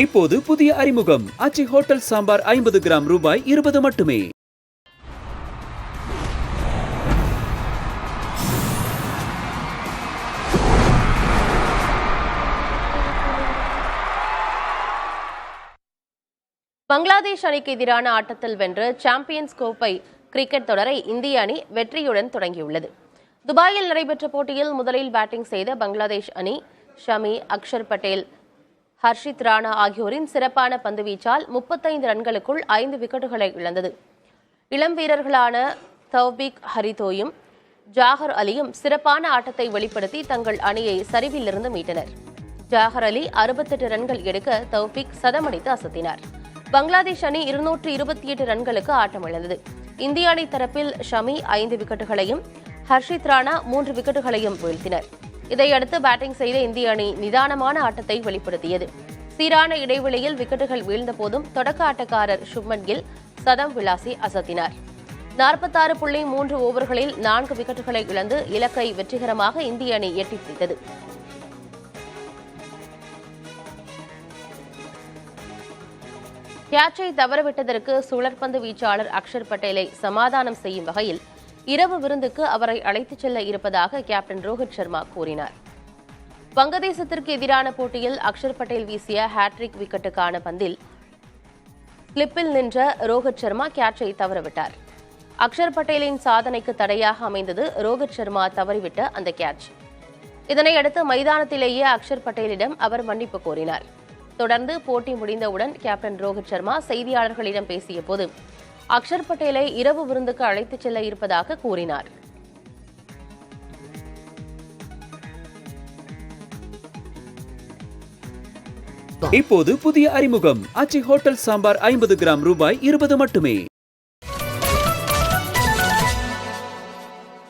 இப்போது புதிய அறிமுகம் ஆச்சி ஹோட்டல் சாம்பார் 50 கிராம் ரூபாய் 20 மட்டுமே. பங்களாதேஷ் அணிக்கு எதிரான ஆட்டத்தில் வென்ற சாம்பியன்ஸ் கோப்பை கிரிக்கெட் தொடரை இந்திய அணி வெற்றியுடன் தொடங்கியுள்ளது. துபாயில் நடைபெற்ற போட்டியில் முதலில் பேட்டிங் செய்த பங்களாதேஷ் அணி ஷமி, அக்ஷர் பட்டேல், ஹர்ஷித் ராணா ஆகியோரின் சிறப்பான பந்துவீச்சால் 35 ரன்களுக்குள் 5 விக்கெட்டுகளை இழந்தது. இளம் வீரர்களான தௌபிக் ஹரிதோயும் ஜாகர் அலியும் சிறப்பான ஆட்டத்தை வெளிப்படுத்தி தங்கள் அணியை சரிவிலிருந்து மீட்டனர். ஜாகர் அலி 68 ரன்கள் எடுக்க தௌபிக் சதமடித்து அசத்தினார். பங்களாதேஷ் அணி 228 ரன்களுக்கு ஆட்டமிழந்தது. இந்திய அணி தரப்பில் ஷமி 5 விக்கெட்டுகளையும் ஹர்ஷித் ராணா 3 விக்கெட்டுகளையும் வீழ்த்தினர். இதையடுத்து பேட்டிங் செய்த இந்திய அணி நிதானமான ஆட்டத்தை வெளிப்படுத்தியது. சீரான இடைவெளியில் விக்கெட்டுகள் வீழ்ந்த போதும் தொடக்க ஆட்டக்காரர் சுப்மன் கில் சதம் விளாசி அசத்தினார். 46.3 ஓவர்களில் 4 விக்கெட்டுகளை இழந்து இலக்கை வெற்றிகரமாக இந்திய அணி எட்டி பிடித்தது. கேட்சை தவறவிட்டதற்கு சுழற்பந்து வீச்சாளர் அக்ஷர் பட்டேலை சமாதானம் செய்யும் வகையில் இரவு விருந்துக்கு அவரை அழைத்துச் செல்ல இருப்பதாக கேப்டன் ரோஹித் சர்மா கூறினார். வங்கதேசத்திற்கு எதிரான போட்டியில் அக்ஷர் பட்டேல் வீசிய ஹேட்ரிக் விக்கெட்டுக்கான பந்தில் ஸ்லிப்பில் நின்ற ரோஹித் சர்மா கேட்சை தவறவிட்டார். அக்ஷர் பட்டேலின் சாதனைக்கு தடையாக அமைந்தது ரோஹித் சர்மா தவறிவிட்ட அந்த கேட்ச். இதனையடுத்து மைதானத்திலேயே அக்ஷர் பட்டேலிடம் அவர் மன்னிப்பு கோரினார். தொடர்ந்து போட்டி முடிந்தவுடன் கேப்டன் ரோஹித் சர்மா செய்தியாளர்களிடம் பேசிய போது அக்ஷர் பட்டேலை இரவு விருந்துக்கு அழைத்துச் செல்ல இருப்பதாக கூறினார். இப்போது புதிய அறிமுகம் ஆச்சி ஹோட்டல் சாம்பார் 50 கிராம் ரூபாய் 20 மட்டுமே.